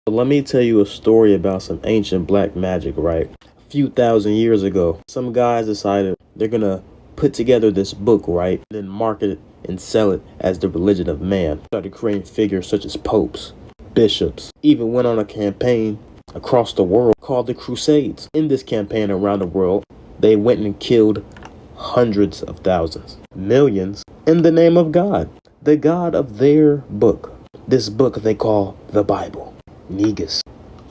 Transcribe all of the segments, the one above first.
But let me tell you a story about some ancient black magic, right? A few thousand years ago, some guys decided they're gonna put together this book, right? Then market it and sell it as the religion of man. Started creating figures such as popes, bishops, even went on a campaign across the world called the Crusades. In this campaign around the world, they went and killed hundreds of thousands, millions, in the name of God, the God of their book. This book they call the Bible. Negus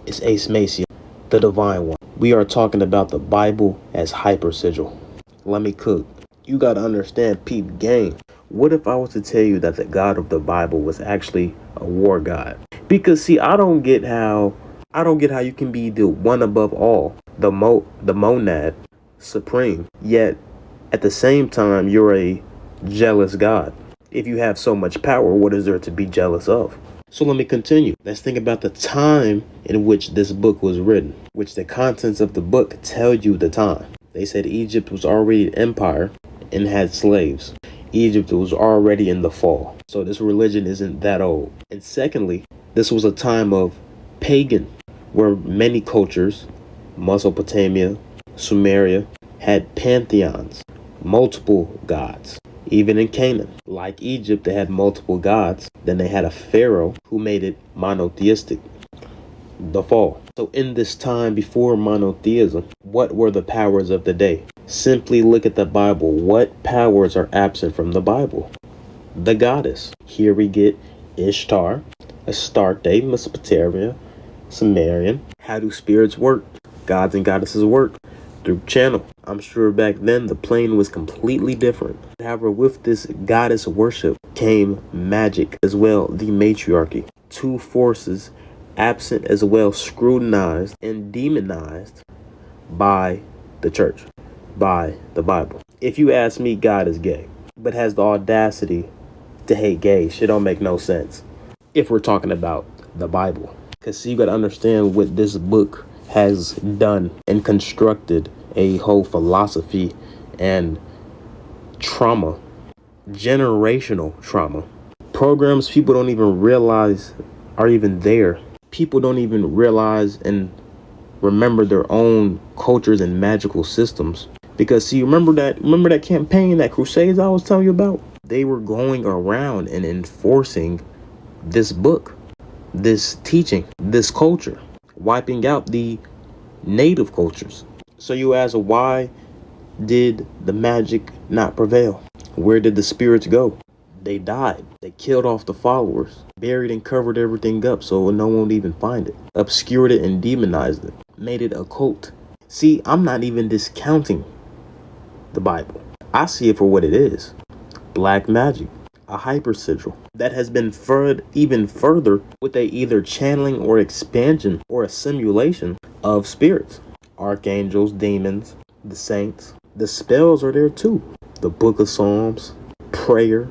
is Ace Macia, the divine one. We are talking about the Bible as Hypersigil. Let me cook. You gotta understand, peep game. What if I was to tell you that the God of the Bible was actually a war god? Because see, I don't get how you can be the one above all, the monad, supreme, yet at the same time you're a jealous God. If you have so much power, what is there to be jealous of? So let me continue. Let's think about the time in which this book was written, which the contents of the book tell you the time. They said Egypt was already an empire and had slaves. Egypt was already in the fall. So this religion isn't that old. And secondly, this was a time of pagan, where many cultures, Mesopotamia, Sumeria, had pantheons, multiple gods. Even in Canaan, like Egypt, they had multiple gods. Then they had a pharaoh who made it monotheistic. The fall. So in this time before monotheism, what were the powers of the day? Simply look at the Bible. What powers are absent from the Bible? The goddess. Here we get Ishtar, Astarte, Mesopotamia, Sumerian. How do spirits work? Gods and goddesses work through channel. I'm sure back then the plane was completely different. However, with this goddess worship came magic as well, the matriarchy. Two forces absent as well, scrutinized and demonized by the church, by the Bible. If you ask me, God is gay, but has the audacity to hate gay. Shit don't make no sense if we're talking about the Bible. Because see, you got to understand what this book has done and constructed a whole philosophy and trauma, generational trauma. Programs people don't even realize are even there. People don't even realize and remember their own cultures and magical systems. Because see, remember that campaign, that Crusades I was telling you about? They were going around and enforcing this book, this teaching, this culture, wiping out the native cultures. So you ask, why did the magic not prevail? Where did the spirits go? They died. They killed off the followers, buried and covered everything up so no one would even find it, obscured it and demonized it, made it a cult. See, I'm not even discounting the Bible. I see it for what it is. Black magic, a hypersigil that has been even further with a either channeling or expansion or a simulation of spirits, archangels, demons, the saints. The spells are there too. The book of Psalms, prayer,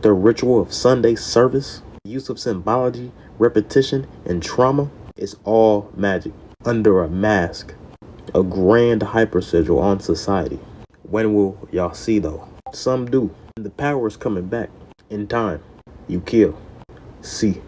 the ritual of Sunday service, use of symbology, repetition, and trauma is all magic under a mask, a grand hypersigil on society. When will y'all see though? Some do. The power is coming back in time. You kill. See.